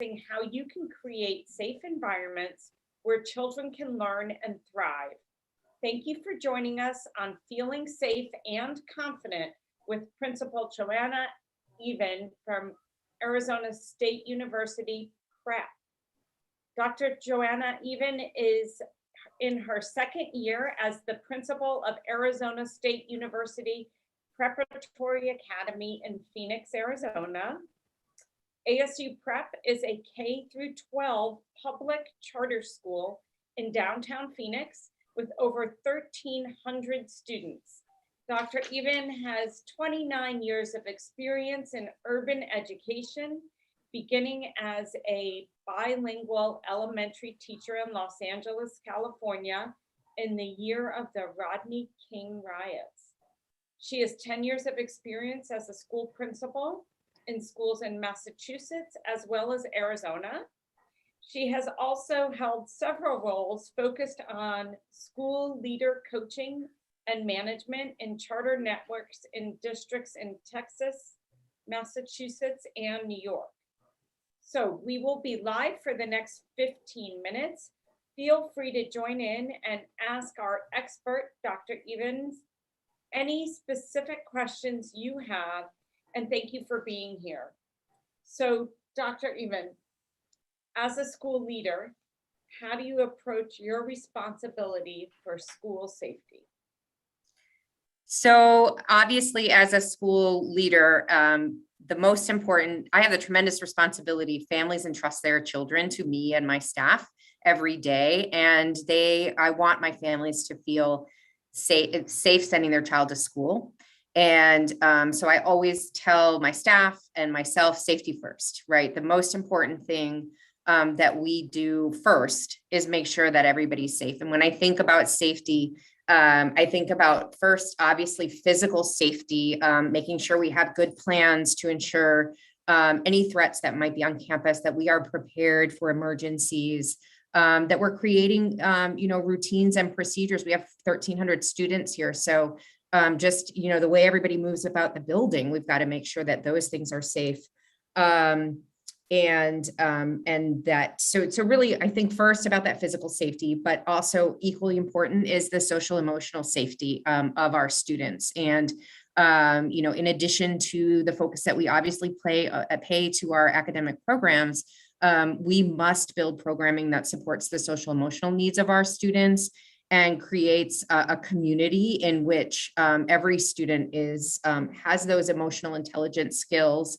discussing how you can create safe environments where children can learn and thrive. Thank you for joining us on Feeling Safe and Confident with Principal Johanna Even from Arizona State University Prep. Dr. Johanna Even is in her second year as the principal of Arizona State University Preparatory Academy in Phoenix, Arizona. ASU Prep is a K through 12 public charter school in downtown Phoenix with over 1,300 students. Dr. Even has 29 years of experience in urban education, beginning as a bilingual elementary teacher in Los Angeles, California, in the year of the Rodney King riots. She has 10 years of experience as a school principal in schools in Massachusetts as well as Arizona. She has also held several roles focused on school leader coaching and management in charter networks in districts in Texas, Massachusetts, and New York. So we will be live for the next 15 minutes. Feel free to join in and ask our expert, Dr. Evans, any specific questions you have, and thank you for being here. So Dr. Even, as a school leader, how do you approach your responsibility for school safety? So obviously, as a school leader, the most important, I have the tremendous responsibility. Families entrust their children to me and my staff every day, and I want my families to feel safe sending their child to school. And so I always tell my staff and myself, safety first, right? The most important thing that we do first is make sure that everybody's safe. And when I think about safety, I think about first, obviously, physical safety, making sure we have good plans to ensure any threats that might be on campus, that we are prepared for emergencies, that we're creating, routines and procedures. We have 1,300 students here. So just, the way everybody moves about the building, we've got to make sure that those things are safe. And that, so really, I think first about that physical safety, but also equally important is the social emotional safety of our students. And, in addition to the focus that we obviously pay to our academic programs, we must build programming that supports the social emotional needs of our students and creates a community in which every student has those emotional intelligence skills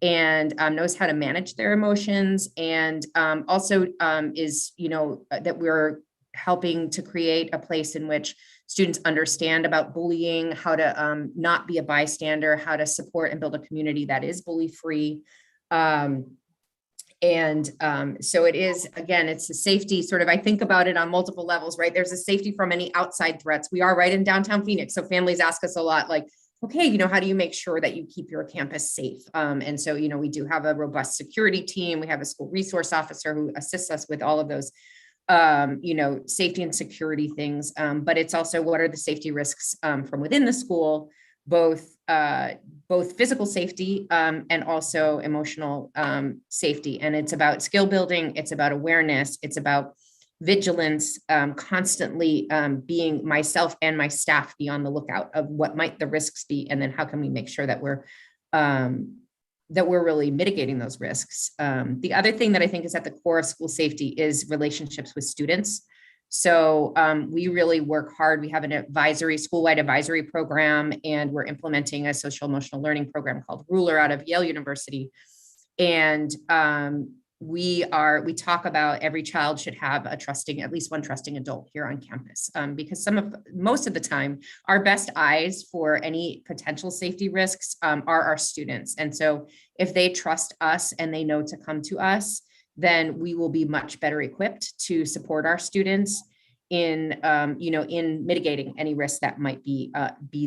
and knows how to manage their emotions, and also is, that we're helping to create a place in which students understand about bullying, how to not be a bystander, how to support and build a community that is bully-free. So it is, again, it's the safety sort of, I think about it on multiple levels, right? There's a safety from any outside threats. We are right in downtown Phoenix. So families ask us a lot, like, okay, how do you make sure that you keep your campus safe? And so, we do have a robust security team. We have a school resource officer who assists us with all of those, safety and security things. But it's also, what are the safety risks from within the school, both physical safety and also emotional safety. And it's about skill building. It's about awareness. It's about vigilance, constantly being myself and my staff be on the lookout of what might the risks be, and then how can we make sure that we're really mitigating those risks. The other thing that I think is at the core of school safety is relationships with students. So we really work hard. We have an school-wide advisory program, and we're implementing a social emotional learning program called Ruler out of Yale University. And we talk about every child should have at least one trusting adult here on campus, because most of the time, our best eyes for any potential safety risks are our students. And so if they trust us and they know to come to us, then we will be much better equipped to support our students in mitigating any risks that might be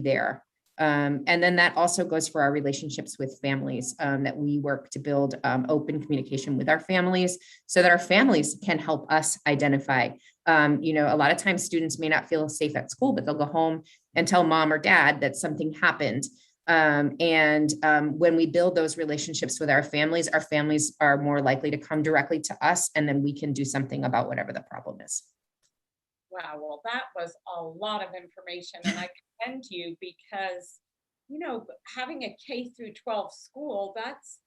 there. And then that also goes for our relationships with families, that we work to build open communication with our families so that our families can help us identify. A lot of times students may not feel safe at school, but they'll go home and tell mom or dad that something happened. When we build those relationships with our families are more likely to come directly to us, and then we can do something about whatever the problem is. Wow, well, that was a lot of information, and I commend you because, having a K through 12 school, that's,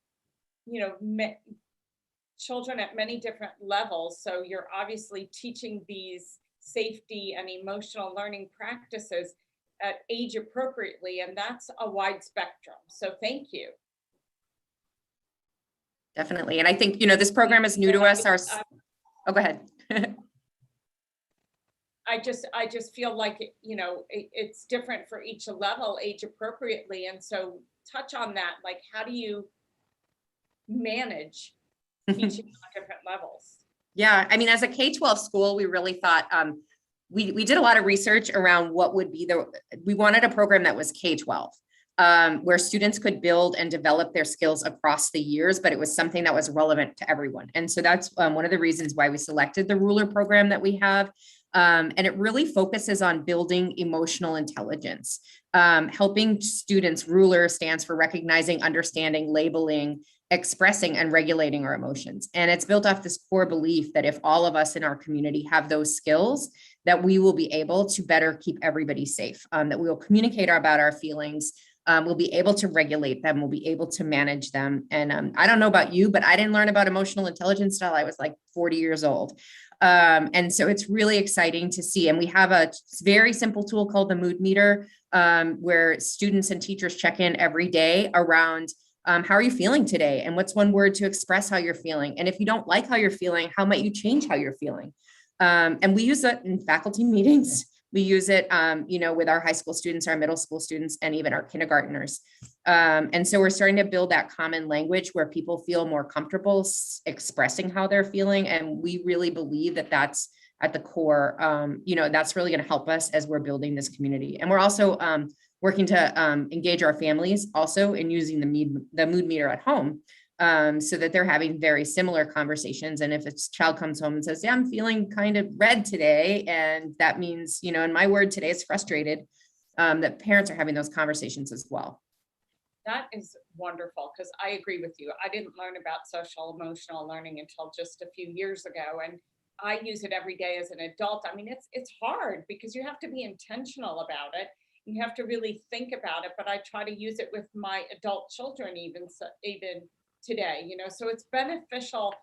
children at many different levels. So you're obviously teaching these safety and emotional learning practices at age appropriately, and that's a wide spectrum. So thank you. Definitely. And I think, this program is new to us. Oh, go ahead. I just feel like, it's different for each level, age appropriately. And so touch on that. Like, how do you manage teaching on different levels? Yeah. I mean, as a K-12 school, we really thought, we did a lot of research around what would be we wanted a program that was K-12. Where students could build and develop their skills across the years, but it was something that was relevant to everyone. And so that's one of the reasons why we selected the ruler program that we have. And it really focuses on building emotional intelligence, helping students. Ruler stands for recognizing, understanding, labeling, expressing, and regulating our emotions. And it's built off this core belief that if all of us in our community have those skills, that we will be able to better keep everybody safe, that we will communicate about our feelings. We'll be able to regulate them. We'll be able to manage them. And I don't know about you, but I didn't learn about emotional intelligence till I was like 40 years old. And so it's really exciting to see. And we have a very simple tool called the mood meter, where students and teachers check in every day around how are you feeling today? And what's one word to express how you're feeling? And if you don't like how you're feeling, how might you change how you're feeling? And we use that in faculty meetings. We use it, with our high school students, our middle school students, and even our kindergartners. And so we're starting to build that common language where people feel more comfortable expressing how they're feeling. And we really believe that that's at the core, that's really going to help us as we're building this community. And we're also working to engage our families also in using the mood meter at home. So that they're having very similar conversations. And if a child comes home and says, yeah, I'm feeling kind of red today, and that means, and my word today is frustrated, that parents are having those conversations as well. That is wonderful, because I agree with you. I didn't learn about social emotional learning until just a few years ago, and I use it every day as an adult. I mean, it's hard because you have to be intentional about it. You have to really think about it, but I try to use it with my adult children even today, so it's beneficial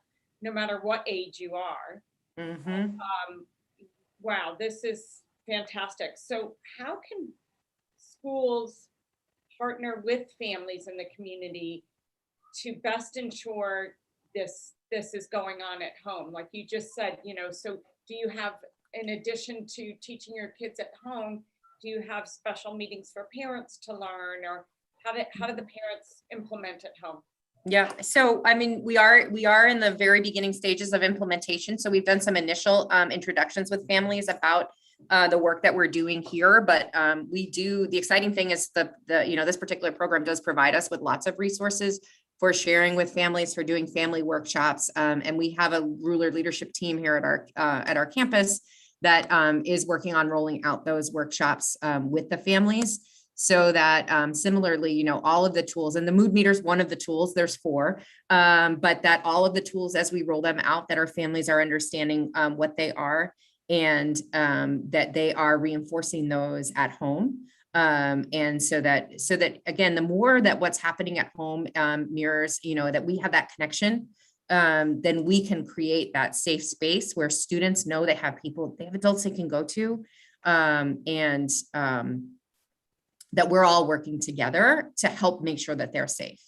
no matter what age you are. Mm-hmm. Wow, this is fantastic. So how can schools partner with families in the community to best ensure this is going on at home? Like you just said, so do you have, in addition to teaching your kids at home, do you have special meetings for parents to learn, or how do the parents implement at home? Yeah. So, I mean, we are in the very beginning stages of implementation. So we've done some initial introductions with families about the work that we're doing here, but the exciting thing is this particular program does provide us with lots of resources for sharing with families, for doing family workshops. And we have a ruler leadership team here at our campus that is working on rolling out those workshops with the families. So that similarly, all of the tools, and the mood meter is one of the tools, there's 4, but that all of the tools as we roll them out, that our families are understanding what they are, and that they are reinforcing those at home. And so that again, the more that what's happening at home mirrors, that we have that connection, then we can create that safe space where students know they have adults they can go to, and that we're all working together to help make sure that they're safe.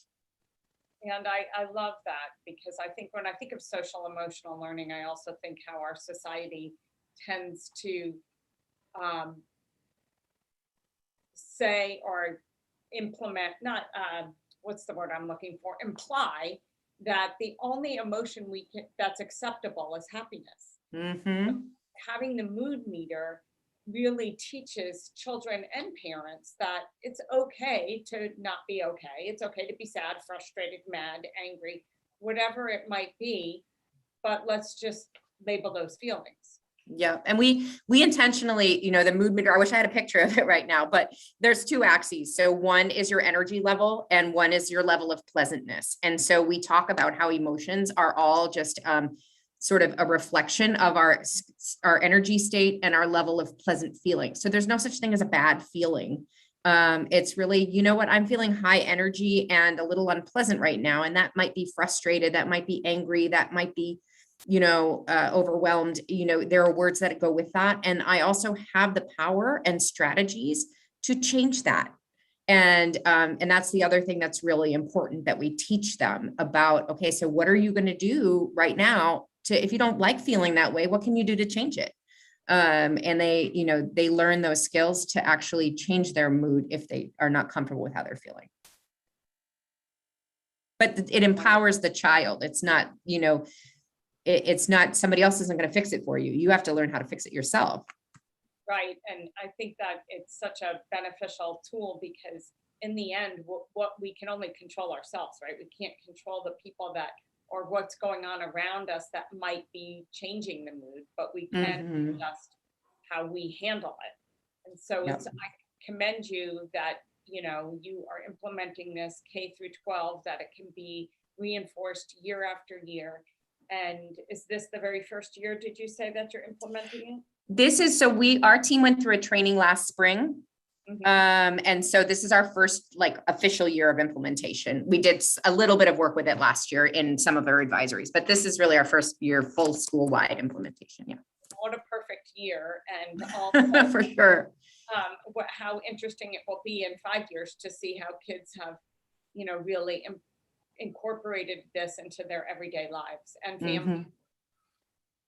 And I love that, because I think when I think of social emotional learning, I also think how our society tends to say or implement, not what's the word I'm looking for, imply that the only emotion that's acceptable is happiness. Mm-hmm. So having the mood meter really teaches children and parents that it's okay to not be okay. It's okay to be sad, frustrated, mad, angry, whatever it might be, but let's just label those feelings. Yeah. And we intentionally, the mood meter, I wish I had a picture of it right now, but there's two axes. So one is your energy level and one is your level of pleasantness. And so we talk about how emotions are all just sort of a reflection of our energy state and our level of pleasant feeling. So there's no such thing as a bad feeling. It's really, what, I'm feeling high energy and a little unpleasant right now. And that might be frustrated. That might be angry. That might be, overwhelmed. There are words that go with that. And I also have the power and strategies to change that. And that's the other thing that's really important that we teach them about, okay, so what are you going to do right now if you don't like feeling that way, what can you do to change it? And they learn those skills to actually change their mood if they are not comfortable with how they're feeling. But it empowers the child. It's not, it's not somebody else isn't going to fix it for you. You have to learn how to fix it yourself. Right. And I think that it's such a beneficial tool because in the end, what we can only control ourselves, right? We can't control the people or what's going on around us that might be changing the mood, but we can adjust how we handle it. And so I commend you that, you are implementing this K through 12, that it can be reinforced year after year. And is this the very first year, did you say, that you're implementing it? Our team went through a training last spring. And so this is our first official year of implementation. We did a little bit of work with it last year in some of our advisories, but this is really our first year full school-wide implementation. Yeah. What a perfect year. And also, for sure. How interesting it will be in 5 years to see how kids have, really incorporated this into their everyday lives and family.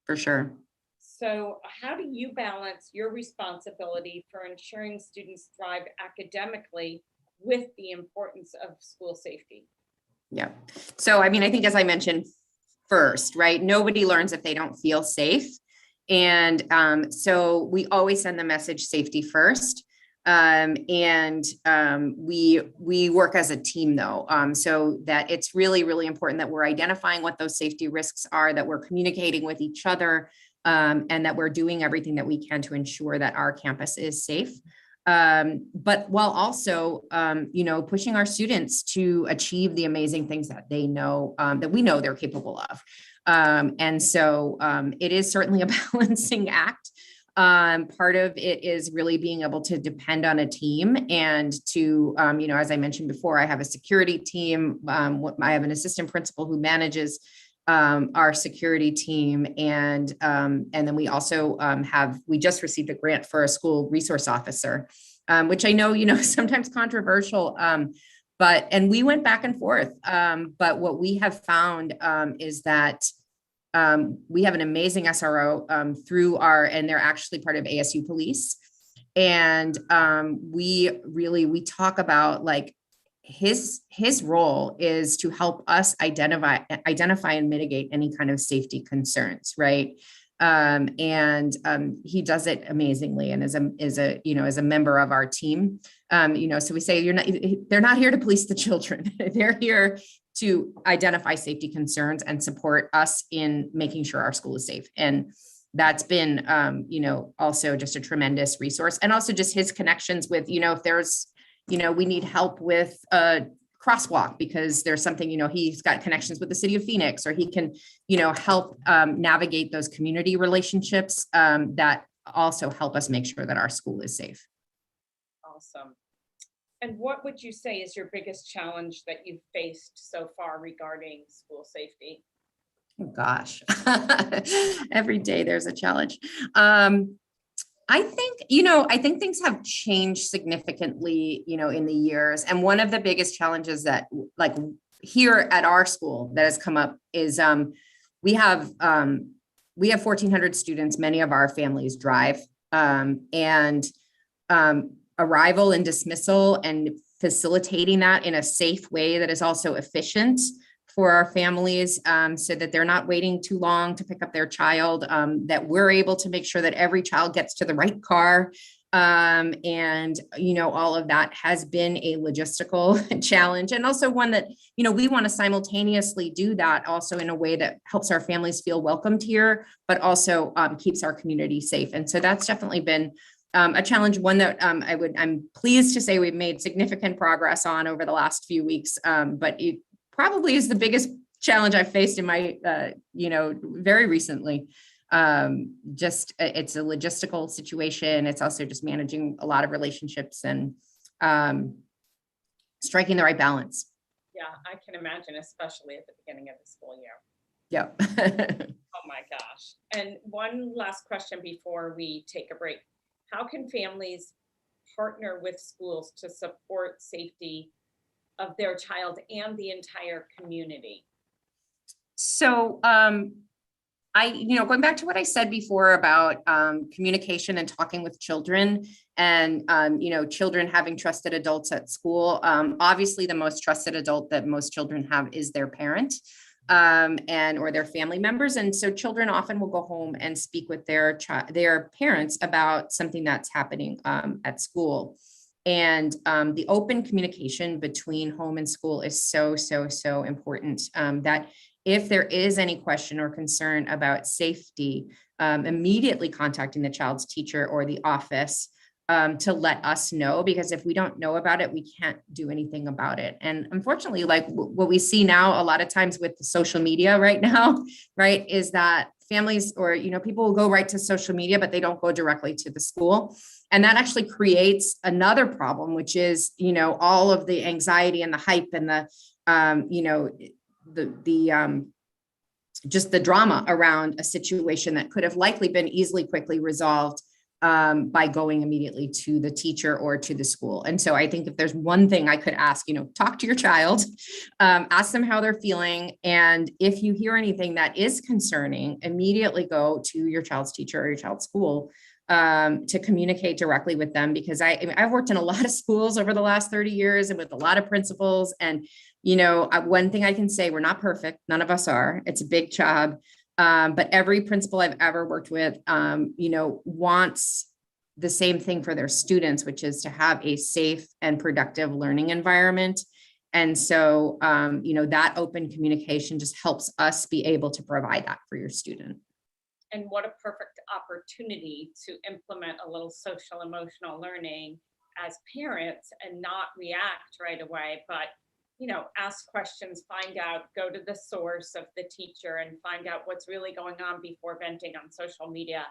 For sure. So how do you balance your responsibility for ensuring students thrive academically with the importance of school safety? Yeah. So, I think, as I mentioned first, right, nobody learns if they don't feel safe. And so we always send the message safety first. We work as a team though, so that it's really, really important that we're identifying what those safety risks are, that we're communicating with each other, and that we're doing everything that we can to ensure that our campus is safe. But while also, pushing our students to achieve the amazing things that they know, that we know they're capable of. And so it is certainly a balancing act. Part of it is really being able to depend on a team and to, as I mentioned before, I have a security team. I have an assistant principal who manages our security team. And then we also we just received a grant for a school resource officer, which I know, sometimes controversial, and we went back and forth. But what we have found is that we have an amazing SRO and they're actually part of ASU Police. And we talk about his role is to help us identify and mitigate any kind of safety concerns, right? He does it amazingly, and as a member of our team, so we say they're not here to police the children. They're here to identify safety concerns and support us in making sure our school is safe. And that's been, also just a tremendous resource. And also just his connections with, if there's, we need help with a crosswalk because there's something, he's got connections with the city of Phoenix, or he can, help navigate those community relationships that also help us make sure that our school is safe. Awesome. And what would you say is your biggest challenge that you've faced so far regarding school safety? Oh, gosh, every day there's a challenge. I think things have changed significantly, in the years. And one of the biggest challenges that here at our school that has come up is we have 1,400 students. Many of our families drive, and arrival and dismissal and facilitating that in a safe way that is also efficient for our families, so that they're not waiting too long to pick up their child, that we're able to make sure that every child gets to the right car And, all of that has been a logistical challenge, and also one that, we want to simultaneously do that also in a way that helps our families feel welcomed here, but also keeps our community safe. And so that's definitely been a challenge, one that I'm pleased to say we've made significant progress on over the last few weeks. But it probably is the biggest challenge I've faced in my, very recently. It's a logistical situation. It's also just managing a lot of relationships and striking the right balance. Yeah, I can imagine, especially at the beginning of the school year. Yep. Oh my gosh. And one last question before we take a break. How can families partner with schools to support safety of their child and the entire community? So, going back to what I said before about communication and talking with children, and, children having trusted adults at school. Obviously, the most trusted adult that most children have is their parent, or their family members. And so children often will go home and speak with their parents about something that's happening at school. And the open communication between home and school is so, so, so important, that if there is any question or concern about safety, immediately contacting the child's teacher or the office to let us know, because if we don't know about it, we can't do anything about it. And unfortunately, like what we see now a lot of times with the social media right now, right, is that families or, people will go right to social media, but they don't go directly to the school. And that actually creates another problem, which is, all of the anxiety and the hype and just the drama around a situation that could have likely been quickly resolved by going immediately to the teacher or to the school. And so I think if there's one thing I could ask, talk to your child, ask them how they're feeling. And if you hear anything that is concerning, immediately go to your child's teacher or your child's school to communicate directly with them. Because I've worked in a lot of schools over the last 30 years and with a lot of principals. And, one thing I can say, we're not perfect. None of us are. It's a big job. But every principal I've ever worked with, wants the same thing for their students, which is to have a safe and productive learning environment. And so, that open communication just helps us be able to provide that for your student. And what a perfect opportunity to implement a little social emotional learning as parents and not react right away, but ask questions, find out, go to the source of the teacher and find out what's really going on before venting on social media.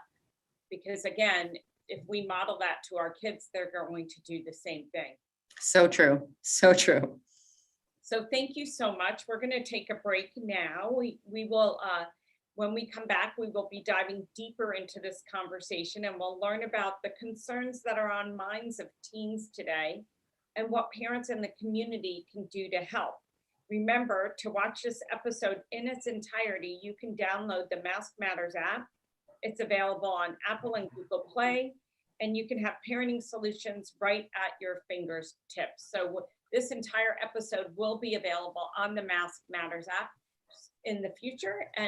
Because again, if we model that to our kids, they're going to do the same thing. So true. So true. So thank you so much. We're going to take a break now. We will, when we come back, we will be diving deeper into this conversation, and we'll learn about the concerns that are on minds of teens today and what parents in the community can do to help. Remember, to watch this episode in its entirety, you can download the Mask Matters app. It's available on Apple and Google Play, and you can have parenting solutions right at your fingertips. So this entire episode will be available on the Mask Matters app in the future. And